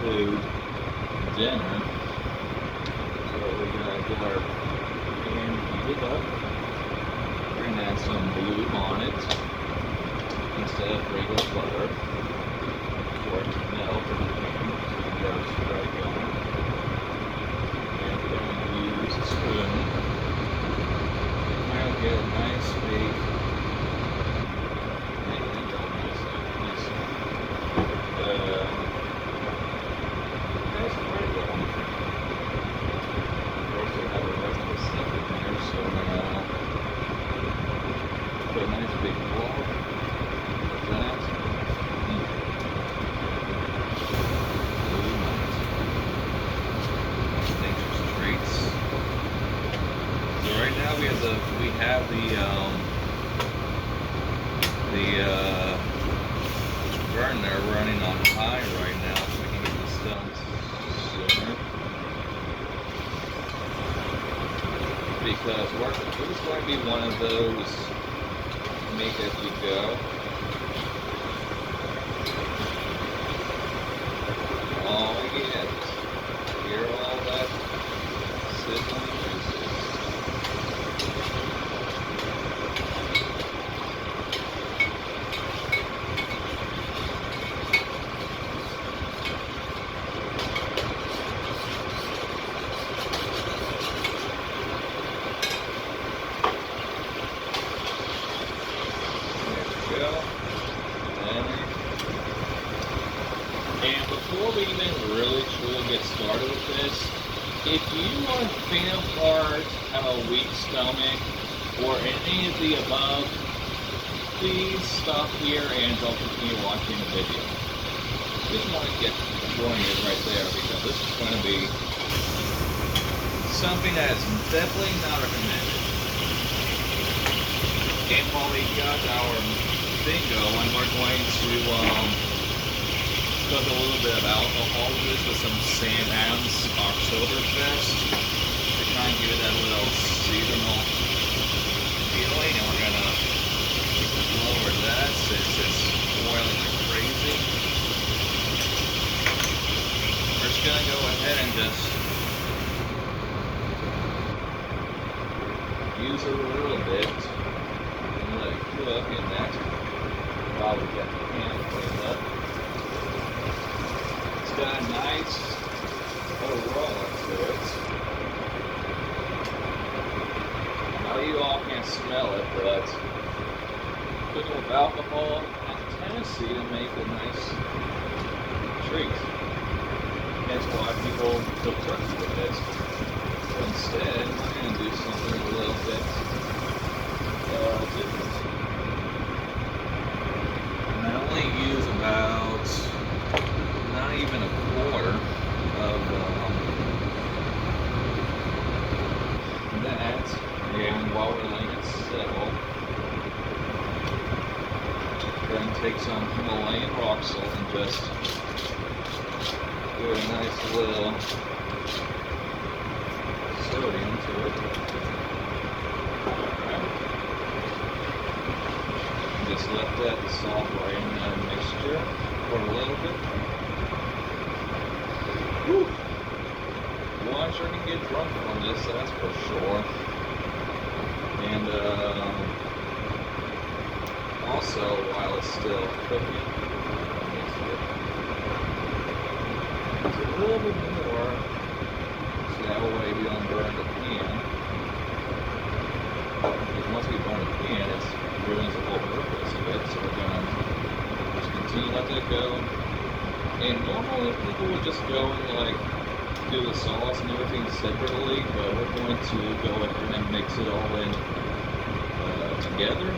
include dinner. So we're gonna get our pan heated up. We're gonna add some bloom on it instead of regular butter for it to melt in the pan. So we get our spread going. And we're gonna use a spoon. I'll get a nice big we have the burner running on high right now, so we can get this done sooner. Because this is going to be one of those make as you go. Oh yes, hear all that sizzling juices. And before we even really truly get started with this, if you are faint of heart, have a weak stomach, or any of the above, please stop here and don't continue watching the video. Just want to get warning it right there, because this is going to be something that is definitely not recommended. And while we got our thing going, we're going to cook a little bit of alcohol with this with some Sam Adams Oktoberfest to kind of give it that little seasonal feeling. And we're gonna lower that since it's boiling like crazy. We're just gonna go ahead and just use it a little bit and let it cook in that while we get the pan cleaned up. Got a nice aroma to it. I know you all can't smell it, but cooking with alcohol has a tendency to make a nice treat. That's why people cook turkey with this. So instead, we're going to do something a little bit different. And I only use about not even a quarter of that, and while we're letting it settle, we're going to take some Himalayan rock salt and just do a nice little sodium to it. Alright. Just let that dissolve right in that mixture for a little bit. Whew. One sure can get drunk on this, that's for sure. And also, while it's still cooking, it's a little bit more, so that way we don't burn the pan. Because once we burn the pan, it ruins the whole purpose of it. So we're going to just continue to let that go. And normally people would just go and like do the sauce and everything separately, but we're going to go ahead and mix it all in together.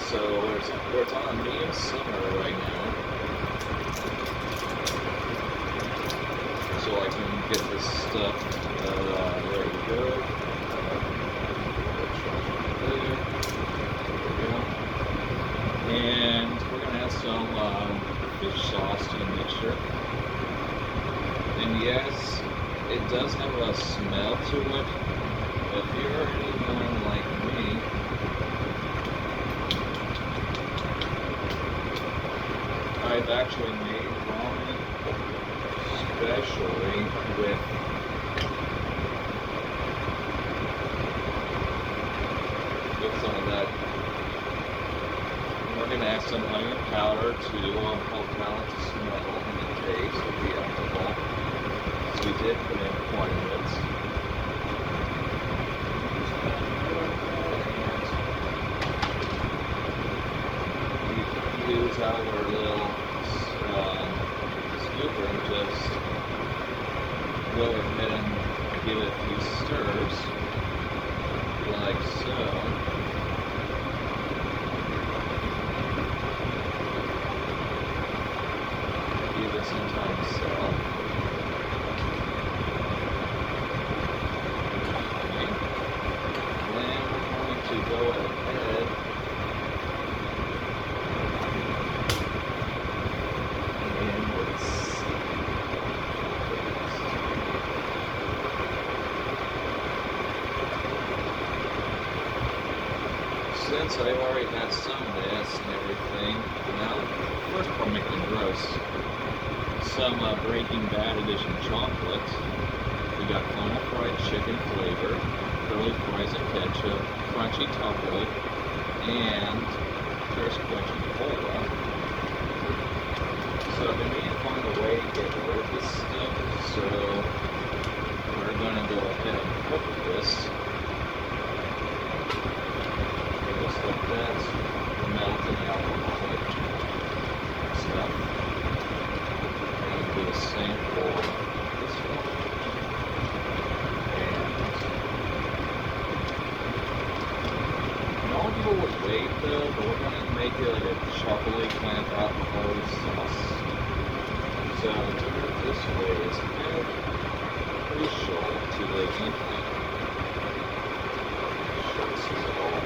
So it's on a medium simmer right now, so I can get this stuff ready to go. There we go. it does have a smell to it. If you're anyone like me, I've actually made ramen, especially with some of that. We're going to add some onion powder to help balance the smell and the taste of the alcohol. So we did put in quite a bit. We use our little scooper and just go ahead and give it a few stirs, like so. Give it some time to settle. Okay. Then we're going to go ahead and let's see. Since I already had some of this and everything, now first part making gross. Some Breaking Bad edition chocolate. We got caramel fried chicken flavor, curly fries and ketchup, crunchy taco, and thirst quenching cola. So I've been meaning to find a way to get rid of this stuff, so we're going to go ahead and cook this. Just like that, melting alcoholic stuff. And do the same for this one. And all people would wait though, but we're going to make it like a chocolatey kind of alcoholic sauce. So to do it this way is kind of crucial to the gameplay. Sure, this is all.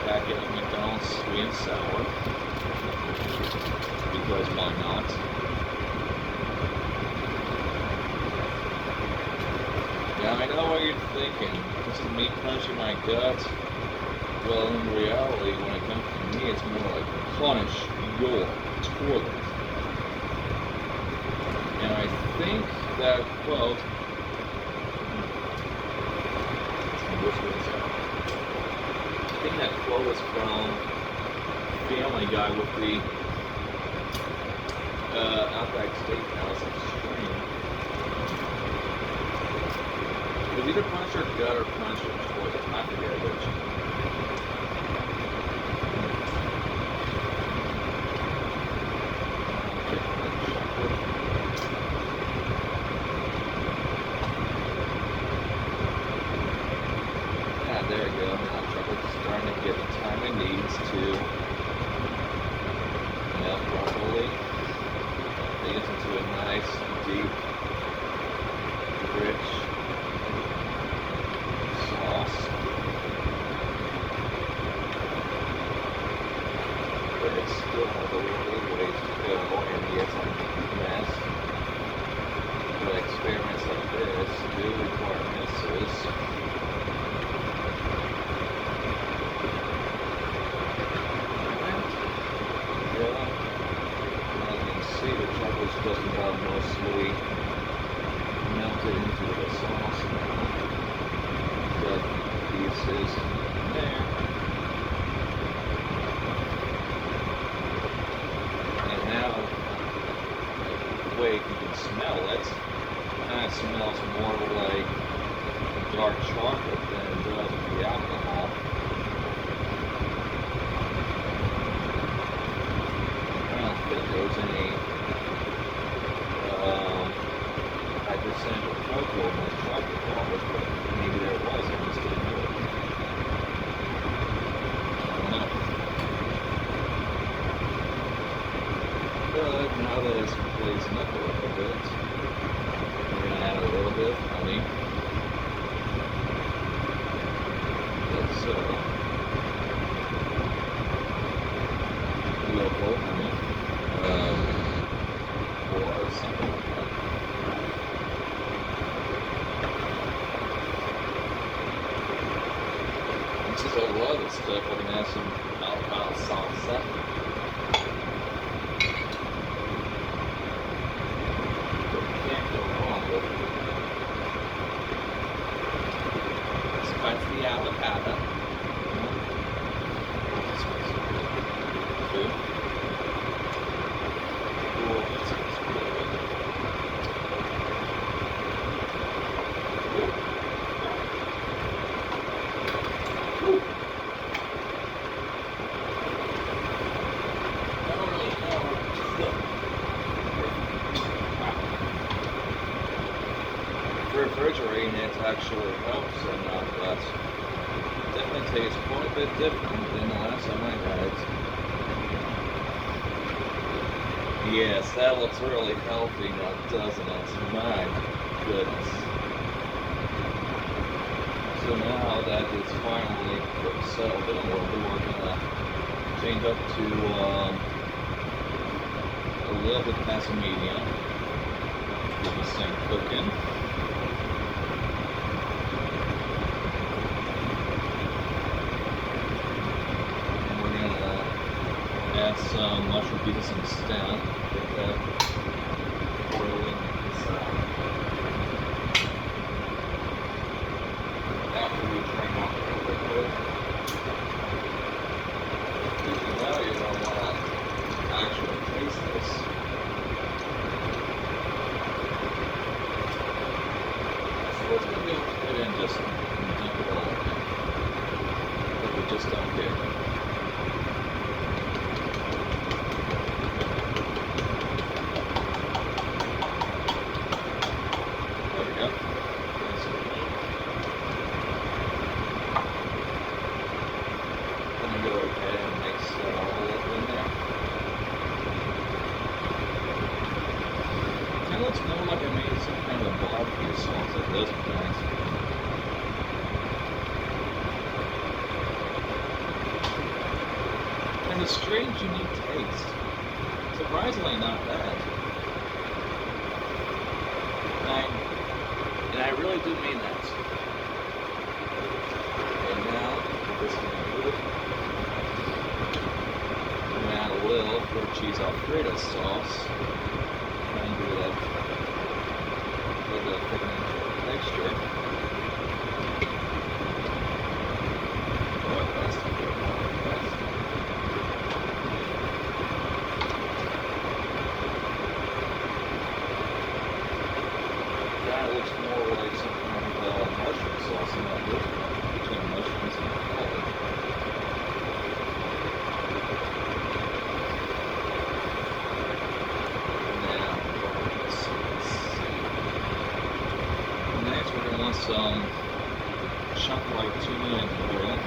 Packet of McDonald's sweet and sour, because why not? Now I know what you're thinking, this is me punching my gut. Well, in reality, when it comes to me, it's more like punish your toilet. And I think that quote, I think that quote was from Family Guy with the Outback Steakhouse extreme. It was either punch your gut or punch your toilet. I forget which. Yeah, there we go. Now chocolate's starting to get the time it needs to melt properly. It gets into a nice, deep, rich sauce. But it still has a little ways to go, and it's a mess. But experiments like this do require messes. Just about mostly melted into the sauce now. Got pieces there. And now, wait, you can smell it. It kind of smells more like dark chocolate than it does the alcohol. I don't think there's any high percentage of cocoa in those chocolate bars, but maybe there was, I just didn't know it. I don't know. other stuff. We're gonna add some avocado salsa. Can't go wrong with spicy avocado. Two. Cool. That sounds really good. Ooh. I don't really know. Refrigerating it actually helps enough, but it definitely tastes quite a bit different than the last time I had it. Yes, that looks really healthy now, doesn't it? My goodness. So now that it's finally settled in a little bit, we're going to change up to a little bit past medium. Get this thing cooking. And we're going to add some mushroom pieces instead. Get that boiling inside. After we drain off the liquid, because you know you're going to want to actually taste this. So what's going to be able to put in just dump it all in. But we just don't care. There we go. Go ahead and mix that all up in there. Kind of looks more like I made some kind of barbecue sauce at this point. And a strange, unique taste. Surprisingly not bad. And I really do mean that. And now, this is good. Add a little grilled cheese Alfredo sauce. Try and do that a little bit of thickening texture. Oh, that's not good. That looks more like some kind of mushroom sauce than that looks like, between mushrooms and olive. Some chunk like tuna and oil.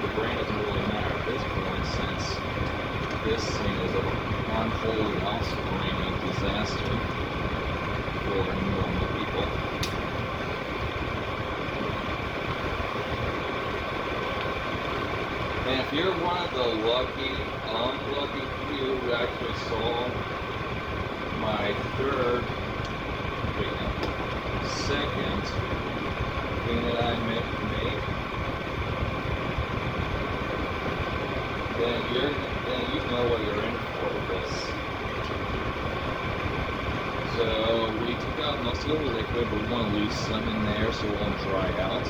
The brand doesn't really matter at this point since this thing is an unholy offspring of disaster for normal people. And if you're one of the unlucky few who actually saw my second thing that I made, then you know what you're in for with this. So we took out most of the liquid, but we want to leave some in there so it won't dry out.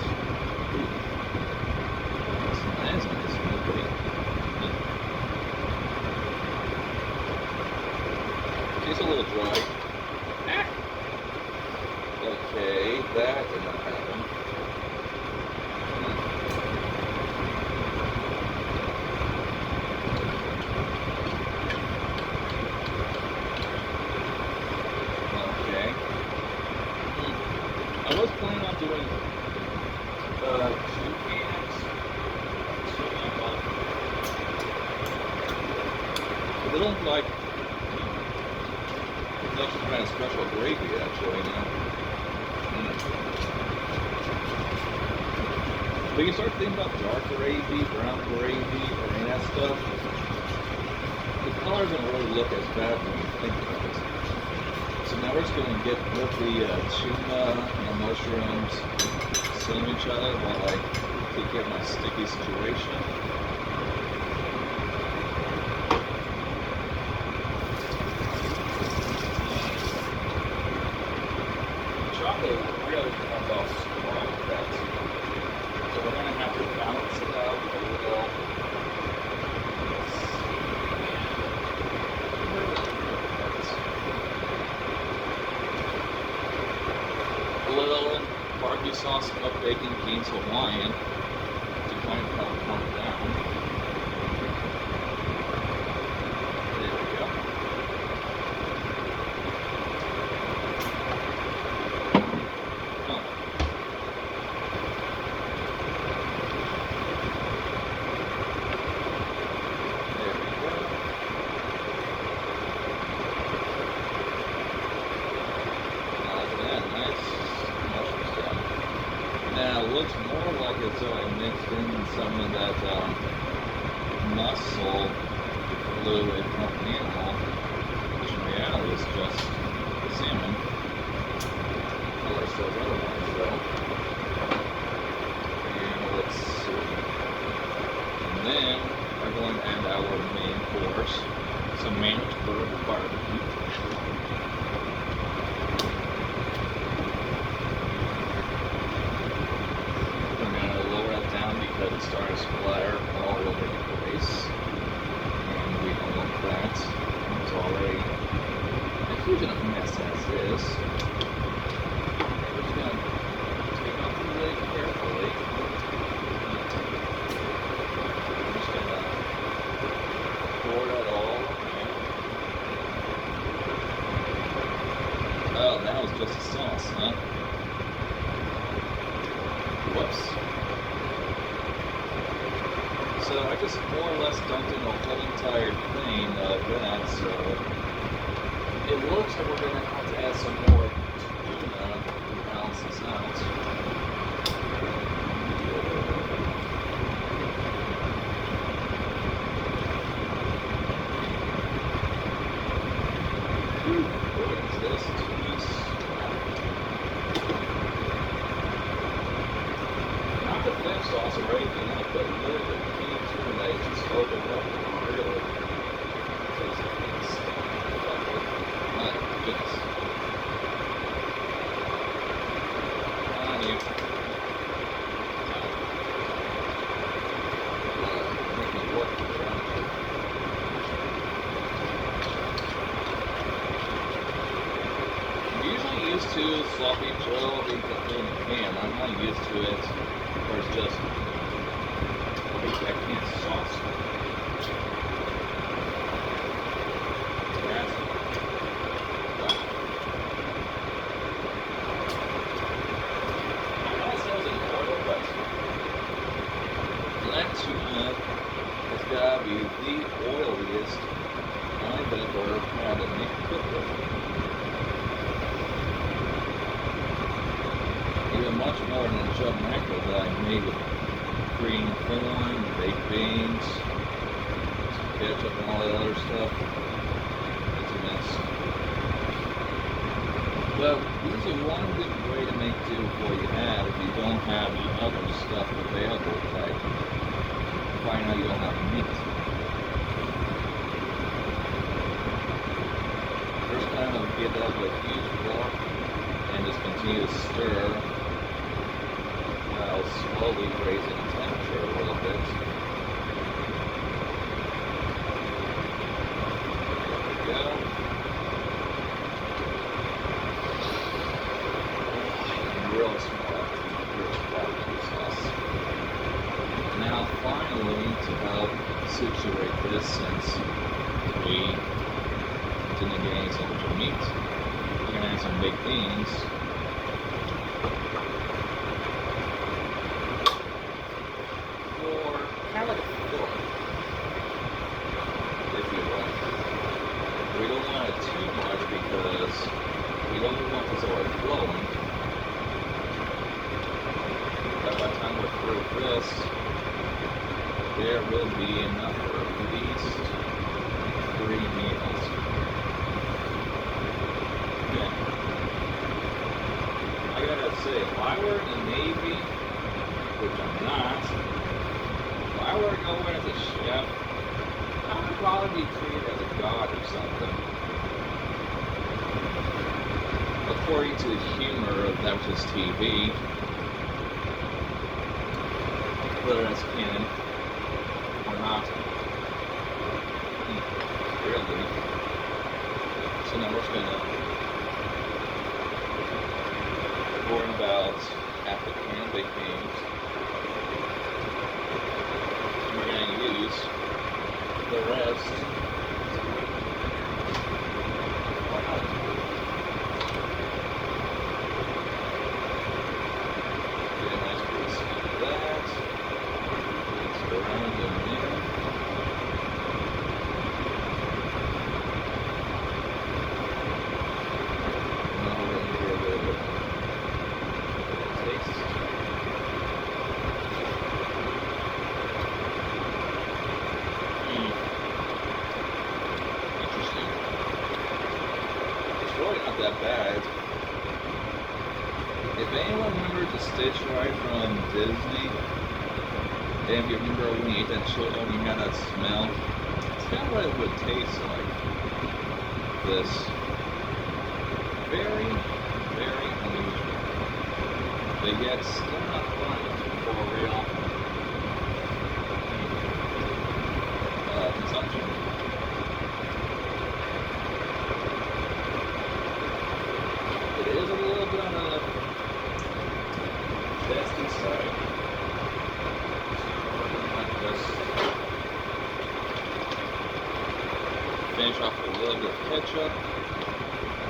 That's nice liquid. Tastes a little dry. Okay, that did not happen. Okay. I was planning on doing 2 cans. But they don't like that's some kind of special gravy actually now. But you start thinking about dark gravy, brown gravy, or any of that stuff, the color doesn't really look as bad when you think about it. So now we're just going to get both the tuna and the mushrooms seeing each other while I take care of my sticky situation. Chocolate really comes off strong with that too. So we're going to have to balance it out a little. A little barbecue sauce, milk, bacon, beans, Hawaiian to kind of help calm it down. There we go. Oh. There we go. Look at that, nice mushroom stuff. Now it looks more like as though I mixed in some of that muscle fluid from the animal, which in reality is just the salmon. Color says otherwise though. And let's see. And then we're going to add our main course, some Manitoba barbecue. Because it's starting to splatter all over the place, and we don't want that. It's already a huge enough mess as is. We're just going to take off the lid carefully. I'm just going to pour that all in. Oh, that was just a sauce, huh? Whoops. So I just more or less dumped in a whole entire thing of that, so it looks like we're going to have to add some more tuna to balance this out. What is this? Not the fish sauce or anything else, but literally and I just opened up and really tastes like this. My goodness. On you. Make me work here. I'm usually used to sloppy Joe being put in the pan. I'm not used to it where it's just that can't sauce. That's wow. I know it says in oil, but that tuna has got to be the oiliest I've ever had it make cooked with. Even much more than a chub mackerel that I made with green corn, baked beans, some ketchup and all that other stuff. It's a mess. But usually one good way to make do with what you have if you don't have the other stuff available, like find out you don't have meat. First kind of get up with a huge block and just continue to stir while slowly raising the temperature a little bit. There we go. Really small rich barbecue sauce. Now finally, to help situate this, since we didn't get any so much meat, we're going to add some baked beans. Kind of like a fork, if you will. We don't want it too much because we don't want this overflowing. But by the time we're through this, there will be enough for at least 3 meals. Okay. I gotta say, if I were in the Navy, which I'm not. If I were to go in as a chef, I would probably be treated as a god or something. According to the humor of that which is TV, whether that's canon or not. Really. So now we're just gonna learn about half the can big games. We're gonna use the rest. Get a nice piece of that. Mix it around in there. Now we're gonna get a little bit of taste. Interesting. It's really not that bad. If anyone remembers the Stitch ride from Disney, and if you remember when you ate that chili dog, you had that smell, it's kind of what it would taste like. This. Very, very unusual. But yet still not funny for real consumption. It is a little bit on the tasty side. So we're going to just finish off with a little bit of ketchup.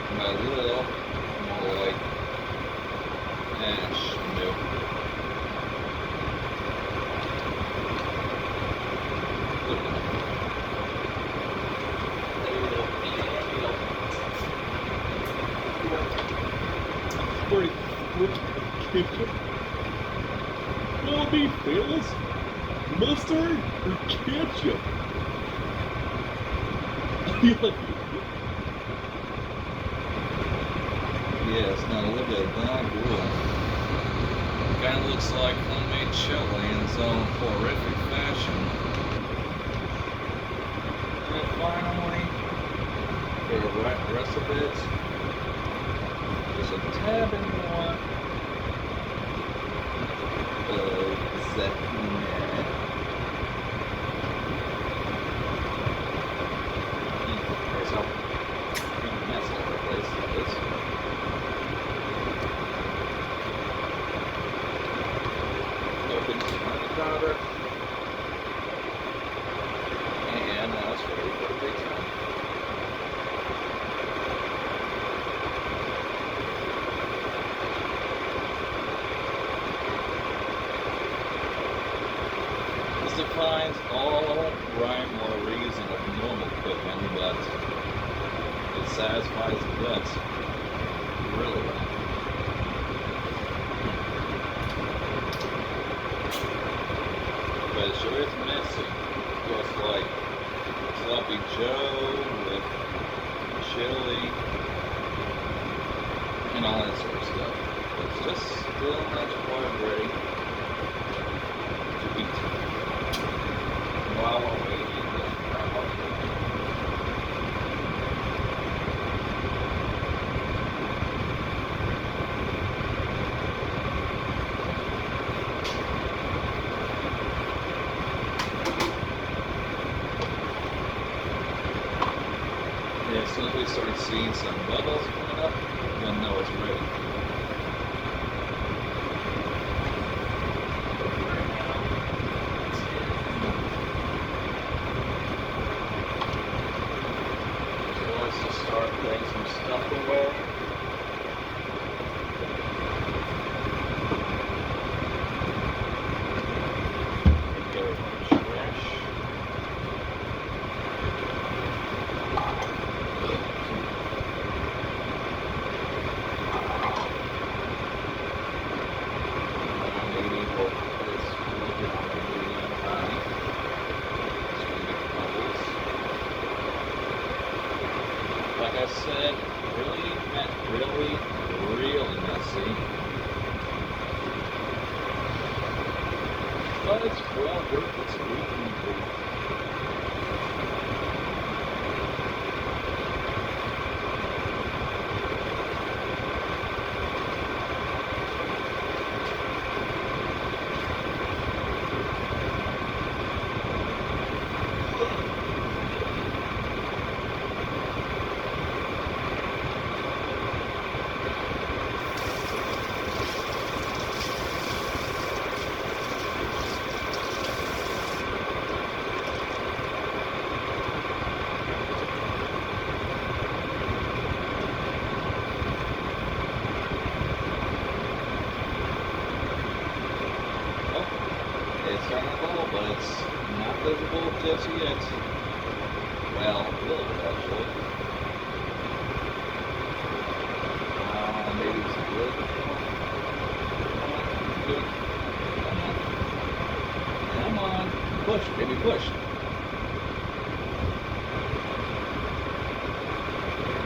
And a little more like ash milk. Pretty quick ketchup. Will it be perilous? Mustard or ketchup? Yes, now a little bit of that. Kind of looks like homemade chili in its own horrific fashion. And finally, for the rest of it, just a tad bit more of zahina. Okay, so that's all the place like this. Open the powder, and now it's ready for the big time. This defines all rhyme or reason of normal cooking, but it satisfies the guts really well. But it sure is messy. Just like sloppy Joe with chili and all that sort of stuff. It's just still not quite ready to eat. While we're waiting, as soon as we start seeing some bubbles coming up, you'll know it's ready. So let's just start putting some stuff away. Go trash. But it's well worth its weight in gold. It's starting to bubble, but it's not visible just yet. Well, a little bit actually. Maybe it's good. Good. Come on. Push, baby, push.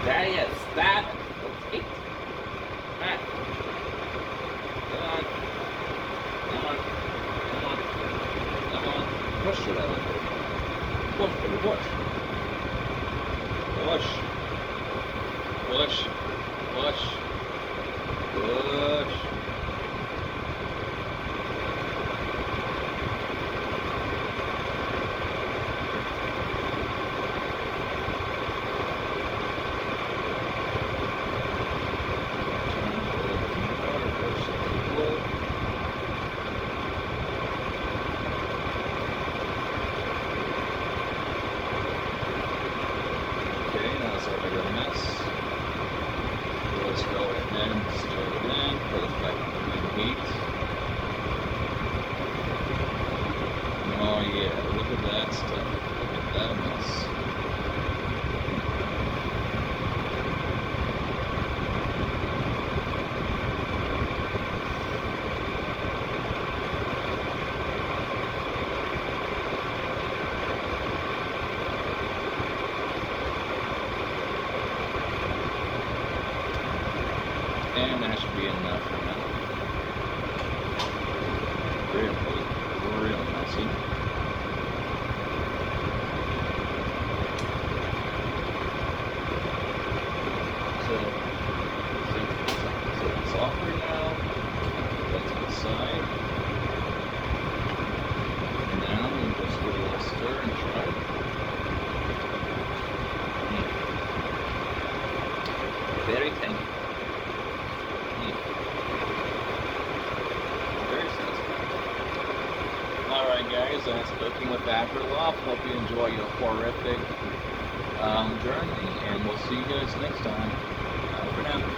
Daddy, stop it. Okay. Alright. Come on. Come on. Come on. Come on. Push to that one. Push, baby, push. Push. Push. Push. Push. Let's go ahead and start it in for the fact heat. Oh yeah, look at that stuff. Look at that mess. And that should be enough for now. Real messy. So it's off right now. That's inside. And now we'll just give it a little stir and try it. Very tiny. Very satisfying. Alright guys, that's Cooking with Akriloth. Hope you enjoy your horrific journey, and we'll see you guys next time. For now.